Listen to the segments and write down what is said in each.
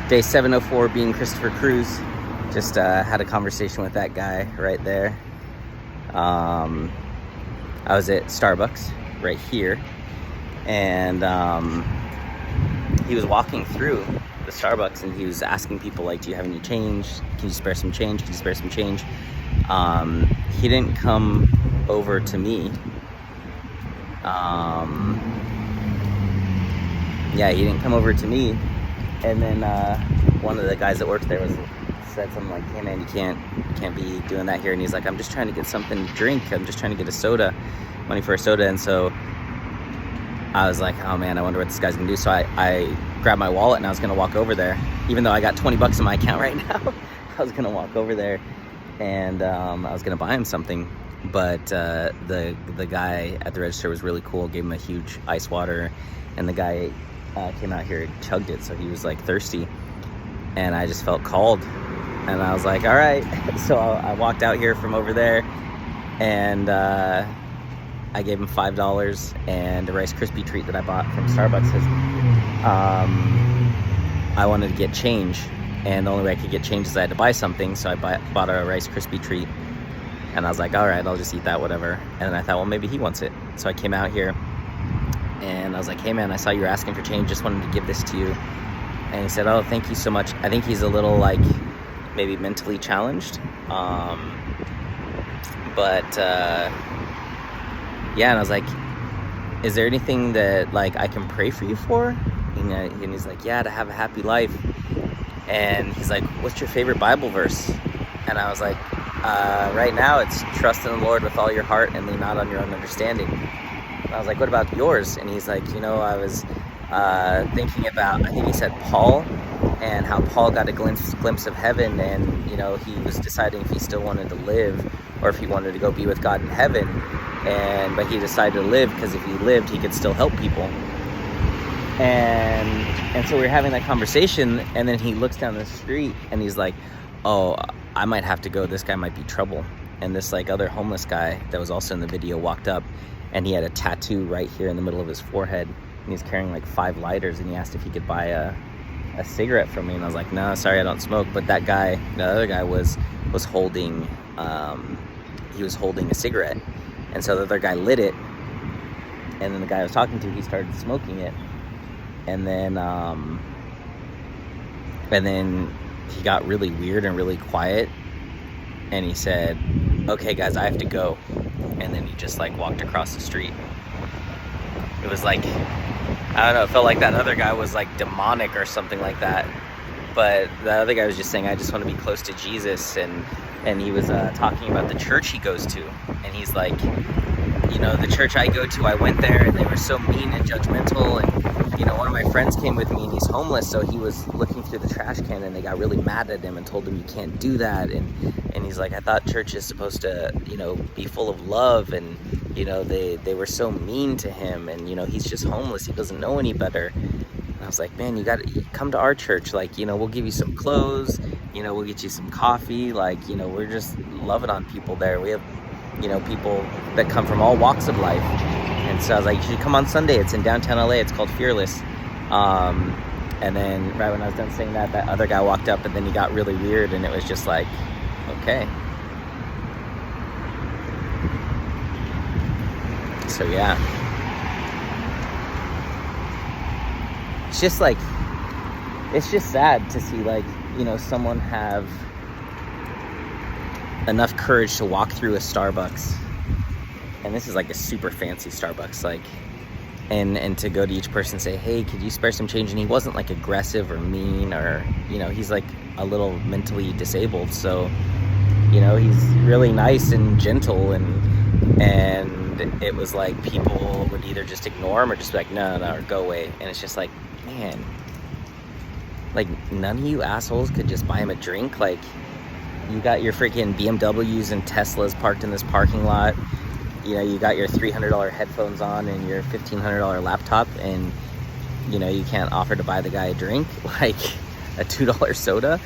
Day 704 being Christopher Cruz. Just had a conversation with that guy right there. I was at Starbucks right here, and he was walking through the Starbucks and he was asking people, like, do you have any change? Can you spare some change? Can you spare some change? He didn't come over to me. He didn't come over to me. And then one of the guys that worked there said something like, hey man, you can't be doing that here. And he's like, I'm just trying to get something to drink. I'm just trying to get a soda, money for a soda. And so I was like, oh man, I wonder what this guy's gonna do. So I grabbed my wallet and I was gonna walk over there. Even though I got 20 bucks in my account right now, I was gonna walk over there and I was gonna buy him something. But the guy at the register was really cool, gave him a huge ice water, and the guy came out here and chugged it, so he was like thirsty, and I just felt called, and I was like, all right. So I walked out here from over there, and I gave him $5 and a Rice Krispie treat that I bought from Starbucks. I wanted to get change, and the only way I could get change is I had to buy something, so I bought a Rice Krispie treat, and I was like, all right, I'll just eat that, whatever. And then I thought, well, maybe he wants it. So I came out here and I was like, hey man, I saw you were asking for change, just wanted to give this to you. And he said, oh, thank you so much. I think he's a little, like, maybe mentally challenged. And I was like, is there anything that, like, I can pray for you for? And he's like, yeah, to have a happy life. And he's like, what's your favorite Bible verse? And I was like, right now it's trust in the Lord with all your heart and lean not on your own understanding. And I was like, what about yours? And he's like, I was thinking about, I think he said Paul, and how Paul got a glimpse of heaven, and he was deciding if he still wanted to live or if he wanted to go be with God in heaven, but he decided to live because if he lived he could still help people. And so we were having that conversation, and then he looks down the street and he's like, oh, I might have to go, this guy might be trouble. And this, like, other homeless guy that was also in the video walked up, and he had a tattoo right here in the middle of his forehead, and he's carrying like 5 lighters, and he asked if he could buy a cigarette from me, and I was like, no, sorry, I don't smoke. But that guy, the other guy, was holding he was holding a cigarette, and so the other guy lit it, and then the guy I was talking to, he started smoking it, and then he got really weird and really quiet, and he said, okay guys, I have to go. And then he just, like, walked across the street. It was like, I don't know, it felt like that other guy was like demonic or something like that. But the other guy was just saying, I just want to be close to Jesus. And he was talking about the church he goes to, and he's like, the church I go to, I went there and they were so mean and judgmental, and one of my friends came with me and he's homeless, so he was looking through the trash can and they got really mad at him and told him you can't do that, and he's like, I thought church is supposed to be full of love, and they were so mean to him, and he's just homeless, he doesn't know any better. And I was like, man, you gotta come to our church, like, we'll give you some clothes, we'll get you some coffee, like, we're just loving on people there. We have people that come from all walks of life. And so I was like, you should come on Sunday. It's in downtown LA. It's called Fearless. And then right when I was done saying that, that other guy walked up, and then he got really weird, and it was just like, okay. So yeah. It's just like, it's just sad to see, like, someone have enough courage to walk through a Starbucks, and this is like a super fancy Starbucks, like, and to go to each person and say, hey, could you spare some change? And he wasn't like aggressive or mean, or he's like a little mentally disabled, so he's really nice and gentle, and it was like people would either just ignore him or just be like, no, or go away. And it's just like, man, like, none of you assholes could just buy him a drink. Like, you got your freaking BMWs and Teslas parked in this parking lot. You got your $300 headphones on and your $1,500 laptop, and you can't offer to buy the guy a drink, like a $2 soda.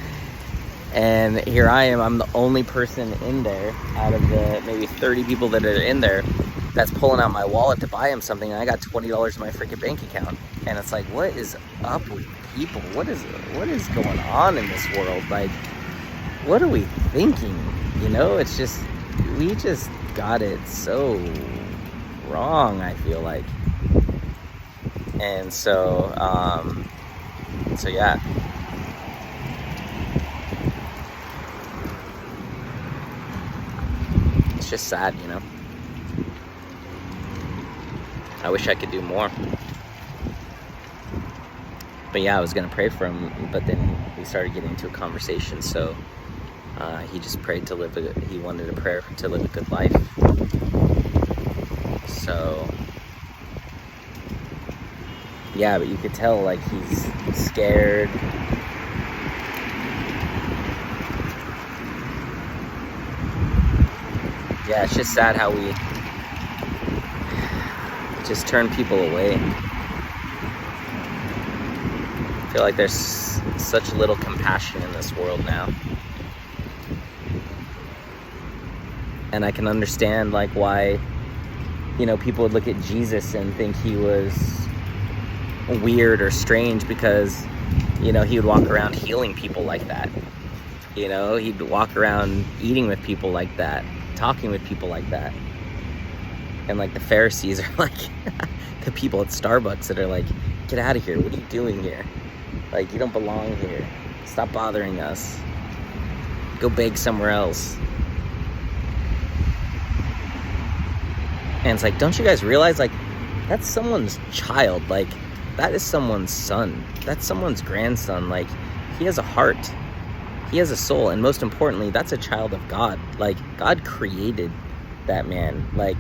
And here I am, I'm the only person in there out of the maybe 30 people that are in there that's pulling out my wallet to buy him something, and I got $20 in my freaking bank account. And it's like, what is up with people? What is going on in this world? Like, what are we thinking? You know, it's just, we just got it so wrong, I feel like. And so yeah. It's just sad, you know. I wish I could do more. But yeah, I was gonna pray for him, but then we started getting into a conversation, so he just prayed to live he wanted a prayer to live a good life. So yeah, but you could tell, like, he's scared. Yeah, it's just sad how we just turn people away. I feel like there's such little compassion in this world now. And I can understand, like, why, you know, people would look at Jesus and think he was weird or strange, because, you know, he would walk around healing people like that. You know, he'd walk around eating with people like that, talking with people like that. And, like, the Pharisees are like the people at Starbucks that are like, get out of here, what are you doing here? Like, you don't belong here. Stop bothering us. Go beg somewhere else. And it's like, don't you guys realize, like, that's someone's child. Like, that is someone's son. That's someone's grandson. Like, he has a heart. He has a soul. And most importantly, that's a child of God. Like, God created that man. Like,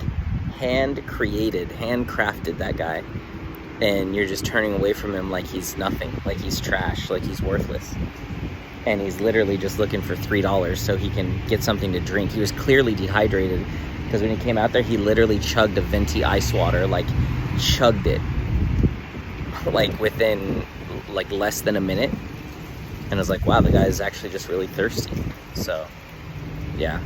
handcrafted that guy. And you're just turning away from him like he's nothing. Like he's trash. Like he's worthless. And he's literally just looking for $3 so he can get something to drink. He was clearly dehydrated, because when he came out there, he literally chugged a venti ice water. Like, chugged it. Like, within, like, less than a minute. And I was like, wow, the guy is actually just really thirsty. So, yeah.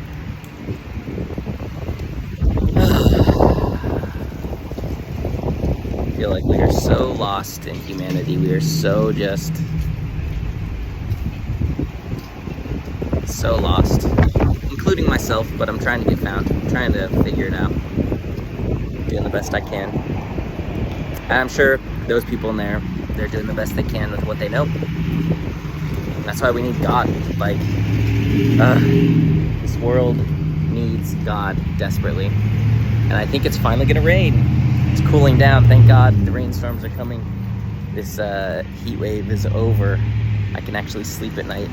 I feel like we are so lost in humanity. We are so just so lost, including myself, but I'm trying to get found. I'm trying to figure it out. Doing the best I can. And I'm sure those people in there, they're doing the best they can with what they know. That's why we need God. Like, this world needs God desperately. And I think it's finally gonna rain. It's cooling down, thank God. The rainstorms are coming. This heat wave is over. I can actually sleep at night.